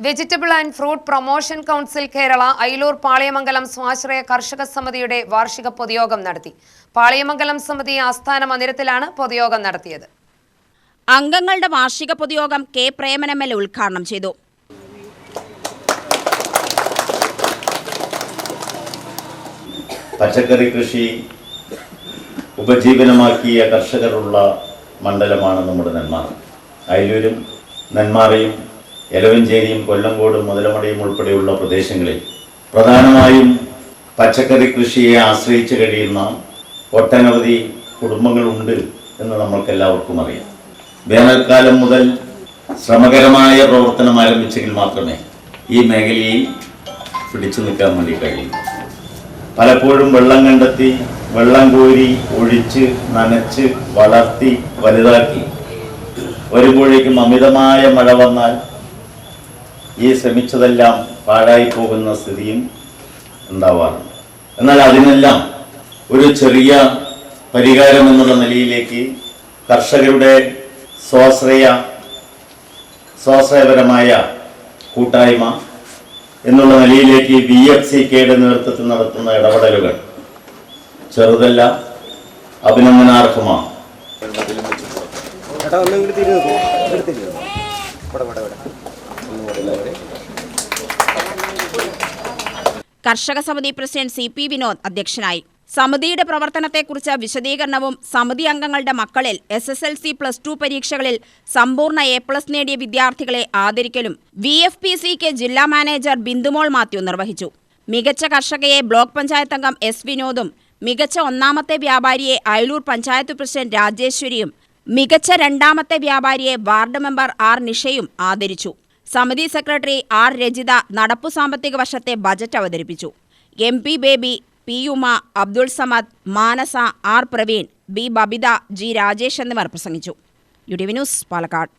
Vegetable and fruit promotion council Kerala Ayilur Palayamangalam സ്വാശ്രയ കർഷക സമിതിയുടെ വാർഷിക പൊതുയോഗം നടത്തി. പാളയമംഗലം സമിതി ആസ്ഥാന മന്ദിരത്തിലാണ് പൊതുയോഗം നടത്തിയത്. അംഗങ്ങളുടെ വാർഷിക പൊതുയോഗം കെ പ്രേമൻ എം.എൽ.എ ഉദ്ഘാടനം ചെയ്തു. പച്ചക്കറി കൃഷി ഉപജീവനമാക്കിയ കർഷകരുള്ള മണ്ഡലമാണ് നമ്മുടെ നെന്മാറ. അയിലൂരും നെന്മാറയും എലവഞ്ചേരിയും കൊല്ലങ്കോടും മുതലമടയും ഉൾപ്പെടെയുള്ള പ്രദേശങ്ങളിൽ പ്രധാനമായും പച്ചക്കറി കൃഷിയെ ആശ്രയിച്ച് കഴിയുന്ന ഒട്ടനവധി കുടുംബങ്ങളുണ്ട് എന്ന് നമ്മൾക്കെല്ലാവർക്കും അറിയാം. വേനൽക്കാലം മുതൽ ശ്രമകരമായ പ്രവർത്തനം ആരംഭിച്ചെങ്കിൽ മാത്രമേ ഈ മേഖലയിൽ പിടിച്ചു നിൽക്കാൻ വേണ്ടി കഴിയൂ. പലപ്പോഴും വെള്ളം കണ്ടെത്തി, വെള്ളം കോരി, ഒഴിച്ച്, നനച്ച്, വളർത്തി, വലുതാക്കി വരുമ്പോഴേക്കും അമിതമായ മഴ വന്നാൽ ഈ ശ്രമിച്ചതെല്ലാം പാഴായി പോകുന്ന സ്ഥിതിയും ഉണ്ടാവാറുണ്ട്. എന്നാൽ അതിനെല്ലാം ഒരു ചെറിയ പരിഹാരം എന്നുള്ള നിലയിലേക്ക് കർഷകരുടെ സ്വാശ്രയപരമായ കൂട്ടായ്മ എന്നുള്ള നിലയിലേക്ക് VFCKയുടെ നേതൃത്വത്തിൽ നടത്തുന്ന ഇടപെടലുകൾ ചെറുതല്ല, അഭിനന്ദനാർഹമാണ്. കർഷക സമിതി പ്രസിഡന്റ് CP വിനോദ് അധ്യക്ഷനായി. സമിതിയുടെ പ്രവർത്തനത്തെക്കുറിച്ച് വിശദീകരണവും സമിതി അംഗങ്ങളുടെ മക്കളിൽ SSLC+2 പരീക്ഷകളിൽ സമ്പൂർണ്ണ A+ നേടിയ വിദ്യാർത്ഥികളെ ആദരിക്കലും VFPCK ജില്ലാ മാനേജർ ബിന്ദുമോൾ മാത്യു നിർവഹിച്ചു. മികച്ച കർഷകയെ ബ്ലോക്ക് പഞ്ചായത്ത് അംഗം S വിനോദും മികച്ച ഒന്നാമത്തെ വ്യാപാരിയെ അയിലൂർ പഞ്ചായത്ത് പ്രസിഡന്റ് രാജേശ്വരിയും മികച്ച രണ്ടാമത്തെ വ്യാപാരിയെ വാർഡ് മെമ്പർ R നിഷയും ആദരിച്ചു. സമിതി സെക്രട്ടറി R രജിത നടപ്പു സാമ്പത്തിക വർഷത്തെ ബജറ്റ് അവതരിപ്പിച്ചു. MP Baby, P Uma, Abdul Samad, Manasa, R Praveen, B Babitha, G Rajesh എന്നിവർ പ്രസംഗിച്ചു. UTV news, Palakkad.